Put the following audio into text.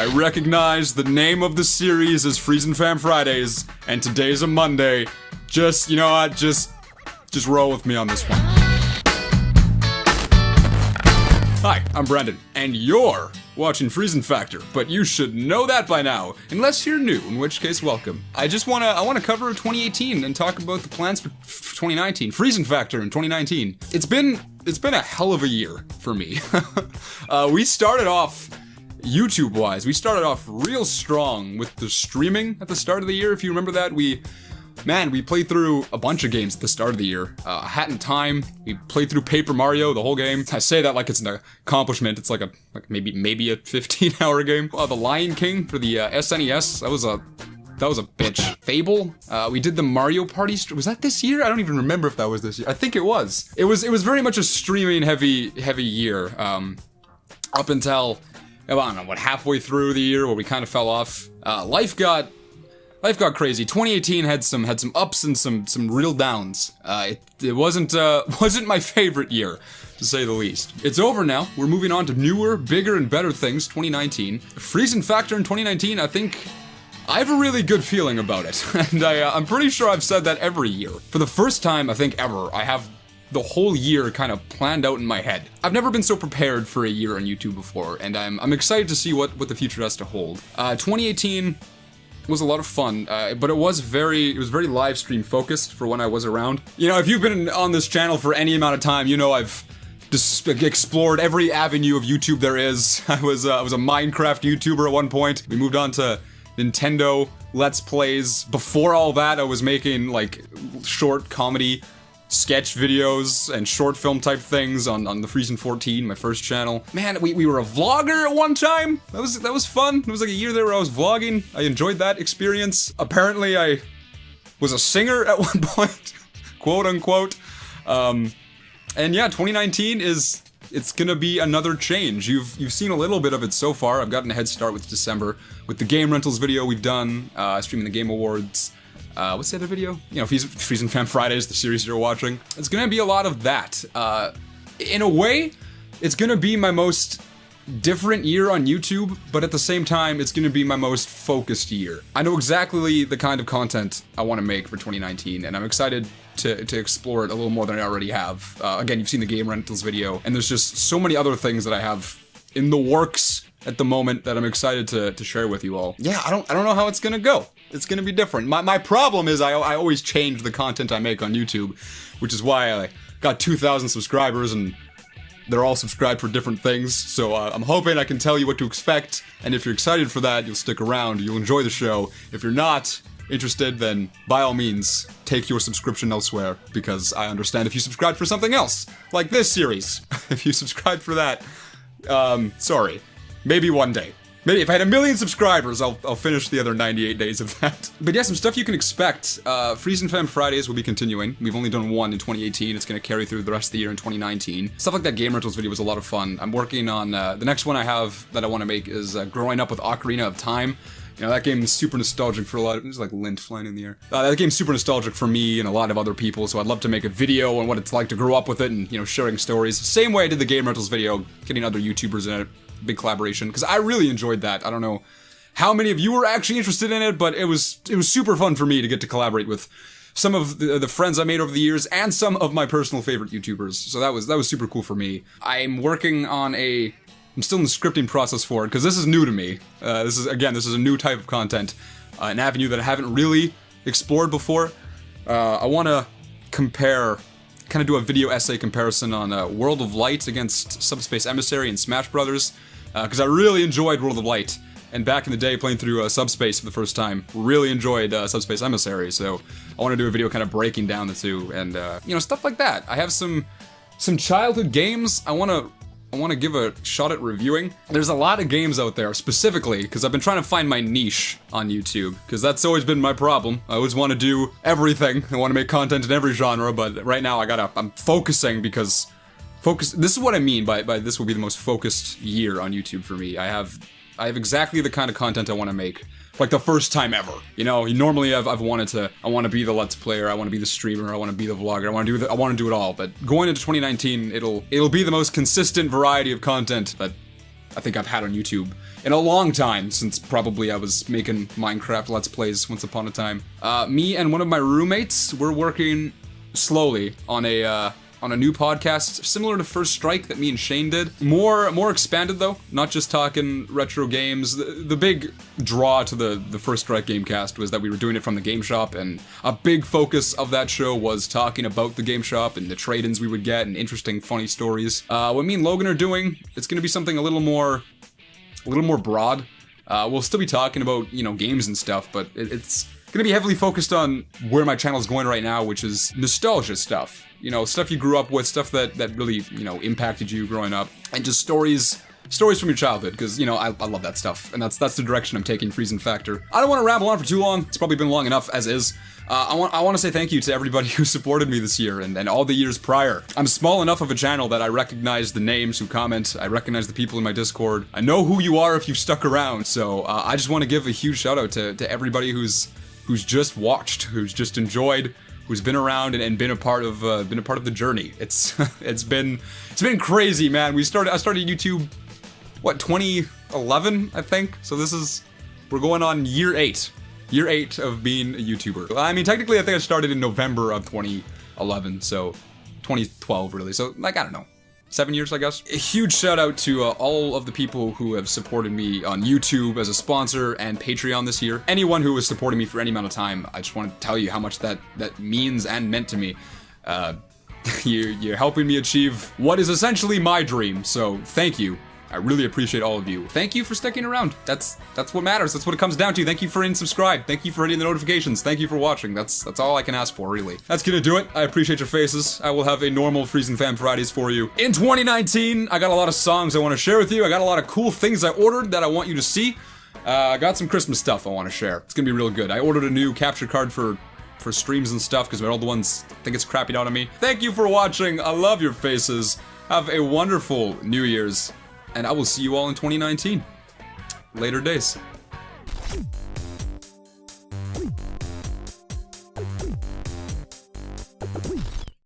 I recognize the name of the series is FreezenFam Fridays, and today's a Monday. Just, you know what, just roll with me on this one. Hi, I'm Brendan, and you're watching FreezenFactor, but you should know that by now, unless you're new, in which case, welcome. I wanna cover 2018 and talk about the plans for 2019. FreezenFactor in 2019. It's been a hell of a year for me. We started off, YouTube-wise, we started off real strong with the streaming at the start of the year, if you remember that. We played through a bunch of games at the start of the year. Hat in Time, we played through Paper Mario, the whole game. I say that like it's an accomplishment. It's like maybe a 15-hour game. The Lion King for the SNES, that was a bitch. Fable, we did the Mario Party, was that this year? I don't even remember if that was this year. I think it was. It was very much a streaming heavy year. Up until, I don't know, halfway through the year where we kind of fell off. Life got crazy. 2018 had some ups and some real downs. It wasn't my favorite year, to say the least. It's over now. We're moving on to newer, bigger, and better things. 2019. FreezenFactor in 2019. I think I have a really good feeling about it, and I'm pretty sure I've said that every year. For the first time, I think ever, I have the whole year kind of planned out in my head. I've never been so prepared for a year on YouTube before, and I'm excited to see what the future has to hold. 2018. Was a lot of fun, but it was very live stream focused for when I was around. You know, if you've been on this channel for any amount of time, you know I've just explored every avenue of YouTube there is. I was a Minecraft YouTuber at one point. We moved on to Nintendo Let's Plays. Before all that, I was making like short comedy sketch videos and short film type things on the Freezen14, my first channel. Man, we were a vlogger at one time. That was fun. It was like a year there where I was vlogging. I enjoyed that experience. Apparently I was a singer at one point, quote unquote. And yeah, 2019 it's gonna be another change. You've seen a little bit of it so far. I've gotten a head start with December, with the game rentals video we've done, streaming the Game Awards. What's the other video? You know, FreezenFam Fridays, the series you're watching. It's gonna be a lot of that. In a way, it's gonna be my most different year on YouTube, but at the same time, it's gonna be my most focused year. I know exactly the kind of content I want to make for 2019, and I'm excited to explore it a little more than I already have. Again, you've seen the game rentals video, and there's just so many other things that I have in the works at the moment that I'm excited to share with you all. Yeah, I don't know how it's gonna go. It's gonna be different. My problem is I always change the content I make on YouTube, which is why I got 2,000 subscribers and they're all subscribed for different things. So I'm hoping I can tell you what to expect, and if you're excited for that, you'll stick around, you'll enjoy the show. If you're not interested, then by all means, take your subscription elsewhere, because I understand if you subscribe for something else, like this series. If you subscribe for that, sorry. Maybe one day. Maybe if I had 1 million subscribers, I'll finish the other 98 days of that. But yeah, some stuff you can expect. FreezenFam Fridays will be continuing. We've only done one in 2018. It's gonna carry through the rest of the year in 2019. Stuff like that game rentals video was a lot of fun. I'm working on, the next one I have that I want to make is Growing Up with Ocarina of Time. You know, that game is super nostalgic for a lot of, there's like lint flying in the air. That game's super nostalgic for me and a lot of other people, so I'd love to make a video on what it's like to grow up with it and, you know, sharing stories. Same way I did the game rentals video, getting other YouTubers in it. Big collaboration, because I really enjoyed that. I don't know how many of you were actually interested in it, but it was super fun for me to get to collaborate with some of the friends I made over the years and some of my personal favorite YouTubers. So that was super cool for me. I'm working on I'm still in the scripting process for it, because this is new to me. This is a new type of content, an avenue that I haven't really explored before. I want to kind of do a video essay comparison on World of Light against Subspace Emissary and Smash Brothers, because I really enjoyed World of Light, and back in the day playing through Subspace for the first time, really enjoyed Subspace Emissary, so I want to do a video kind of breaking down the two, and you know, stuff like that. I have some childhood games I want to give a shot at reviewing. There's a lot of games out there, specifically, because I've been trying to find my niche on YouTube, because that's always been my problem. I always want to do everything. I want to make content in every genre, but right now I'm focusing, because this is what I mean by this will be the most focused year on YouTube for me. I have exactly the kind of content I want to make, like the first time ever. You know, normally I want to be the Let's Player, I want to be the streamer, I want to be the vlogger, I want to do it all. But going into 2019, it'll be the most consistent variety of content that I think I've had on YouTube in a long time, since probably I was making Minecraft Let's Plays once upon a time. Me and one of my roommates, we're working slowly on a new podcast similar to First Strike that me and Shane did. More expanded though, not just talking retro games. The big draw to the First Strike Gamecast was that we were doing it from the game shop, and a big focus of that show was talking about the game shop and the trade-ins we would get and interesting, funny stories. What me and Logan are doing, it's gonna be something a little more broad. We'll still be talking about, you know, games and stuff, but it's gonna be heavily focused on where my channel is going right now, which is nostalgia stuff. You know, stuff you grew up with, stuff that really, you know, impacted you growing up, and just stories from your childhood, because, you know, I love that stuff, and that's the direction I'm taking FreezenFactor. I don't want to ramble on for too long. It's probably been long enough as is. I want to say thank you to everybody who supported me this year and all the years prior. I'm small enough of a channel that I recognize the names who comment. I recognize the people in my Discord. I know who you are if you've stuck around. So I just want to give a huge shout out to everybody who's just watched, who's just enjoyed, who's been around and been a part of the journey. It's been crazy, man. I started YouTube, what, 2011, I think. So we're going on year 8 of being a YouTuber. I mean, technically, I think I started in November of 2011, so 2012 really. So like, I don't know, 7 years, I guess. A huge shout out to all of the people who have supported me on YouTube as a sponsor and Patreon this year. Anyone who has supported me for any amount of time, I just want to tell you how much that means and meant to me. You're helping me achieve what is essentially my dream, so thank you. I really appreciate all of you. Thank you for sticking around. That's what matters. That's what it comes down to. Thank you for hitting subscribe. Thank you for hitting the notifications. Thank you for watching. That's all I can ask for, really. That's gonna do it. I appreciate your faces. I will have a normal Friesen Fam Fridays for you. In 2019, I got a lot of songs I want to share with you. I got a lot of cool things I ordered that I want you to see. I got some Christmas stuff I want to share. It's gonna be real good. I ordered a new capture card for streams and stuff, because my old ones think it's crapping out on me. Thank you for watching. I love your faces. Have a wonderful New Year's. And I will see you all in 2019. Later days.